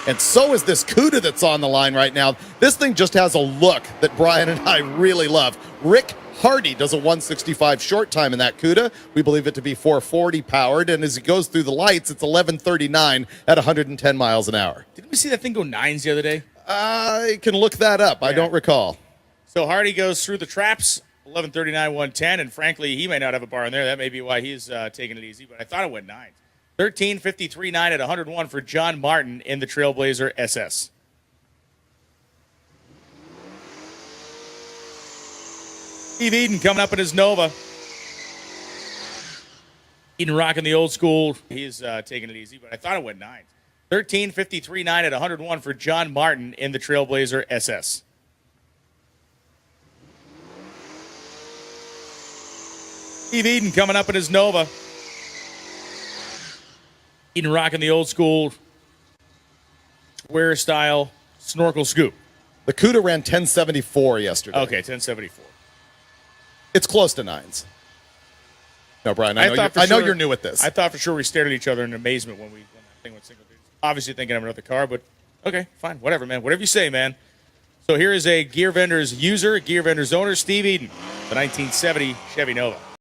And so is this CUDA that's on the line right now. This thing just has a look that Brian and I really love. Rick Hardy does a 165 short time in that CUDA. We believe it to be 440 powered, and as he goes through the lights, it's 1139 at 110 miles an hour. Didn't we see that thing go 9s the other day? I can look that up. Yeah. I don't recall. So Hardy goes through the traps, 1139, 110, and frankly, he may not have a bar in there. That may be why he's taking it easy, but I thought it went 9. 13:53.9 at 101 for John Martin in the Trailblazer SS. Steve Eden coming up in his Nova. Eden rocking the old school. He's taking it easy, but I thought it went 9. 13:53.9 at 101 for John Martin in the Trailblazer SS. Steve Eden coming up in his Nova. Eden rocking the old school square style snorkel scoop. The CUDA ran 1074 yesterday. Okay, 1074. It's close to 9s. No, Brian, I know you're new at this. I thought for sure we stared at each other in amazement when that thing went single digits. Obviously thinking of another car, but okay, fine, whatever, man. Whatever you say, man. So here is a Gear Vendors user, Gear Vendors owner, Steve Eden, the 1970 Chevy Nova.